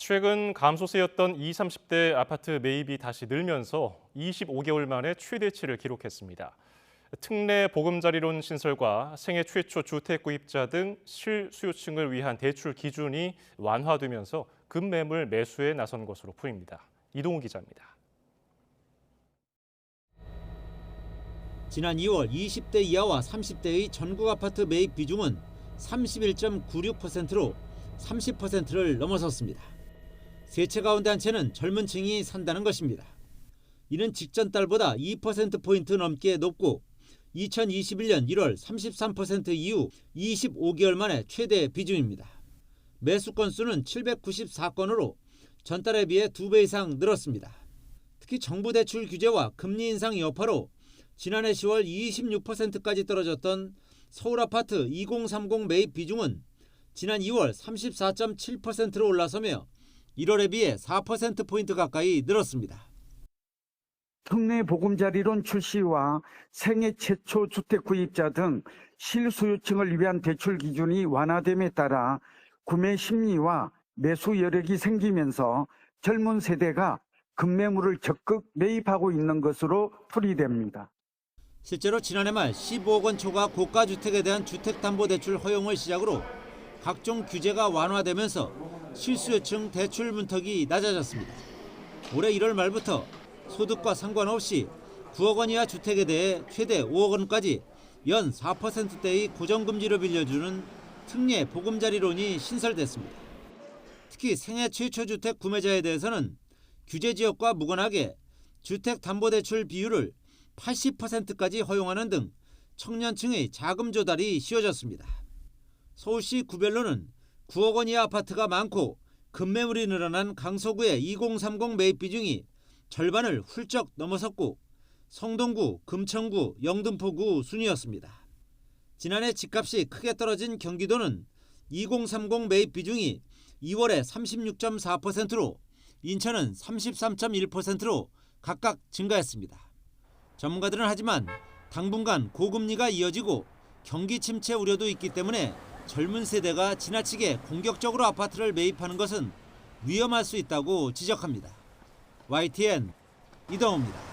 최근 감소세였던 20, 30대 아파트 매입이 다시 늘면서 25개월 만에 최대치를 기록했습니다. 특례 보금자리론 신설과 생애 최초 주택 구입자 등 실수요층을 위한 대출 기준이 완화되면서 급매물 매수에 나선 것으로 보입니다. 이동우 기자입니다. 지난 2월 20대 이하와 30대의 전국 아파트 매입 비중은 31.96%로 30%를 넘어섰습니다. 세 채 가운데 한 채는 젊은 층이 산다는 것입니다. 이는 직전 달보다 2%포인트 넘게 높고 2021년 1월 33% 이후 25개월 만에 최대 비중입니다. 매수 건수는 794건으로 전달에 비해 2배 이상 늘었습니다. 특히 정부 대출 규제와 금리 인상 여파로 지난해 10월 26%까지 떨어졌던 서울 아파트 2030 매입 비중은 지난 2월 34.7%로 올라서며 1월에 비해 4%포인트 가까이 늘었습니다. 특례 보금자리론 출시와 생애 최초 주택 구입자 등 실수요층을 위한 대출 기준이 완화됨에 따라 구매 심리와 매수 여력이 생기면서 젊은 세대가 급매물을 적극 매입하고 있는 것으로 풀이됩니다. 실제로 지난해 말 15억 원 초과 고가 주택에 대한 주택담보대출 허용을 시작으로 각종 규제가 완화되면서 실수요층 대출 문턱이 낮아졌습니다. 올해 1월 말부터 소득과 상관없이 9억 원 이하 주택에 대해 최대 5억 원까지 연 4%대의 고정금리로 빌려주는 특례 보금자리론이 신설됐습니다. 특히 생애 최초 주택 구매자에 대해서는 규제 지역과 무관하게 주택담보대출 비율을 80%까지 허용하는 등 청년층의 자금 조달이 쉬워졌습니다. 서울시 구별로는 9억 원 이하 아파트가 많고 급매물이 늘어난 강서구의 2030 매입 비중이 절반을 훌쩍 넘어섰고 성동구, 금천구, 영등포구 순이었습니다. 지난해 집값이 크게 떨어진 경기도는 2030 매입 비중이 2월에 36.4%로 인천은 33.1%로 각각 증가했습니다. 전문가들은 하지만 당분간 고금리가 이어지고 경기 침체 우려도 있기 때문에 젊은 세대가 지나치게 공격적으로 아파트를 매입하는 것은 위험할 수 있다고 지적합니다. YTN 이동우입니다.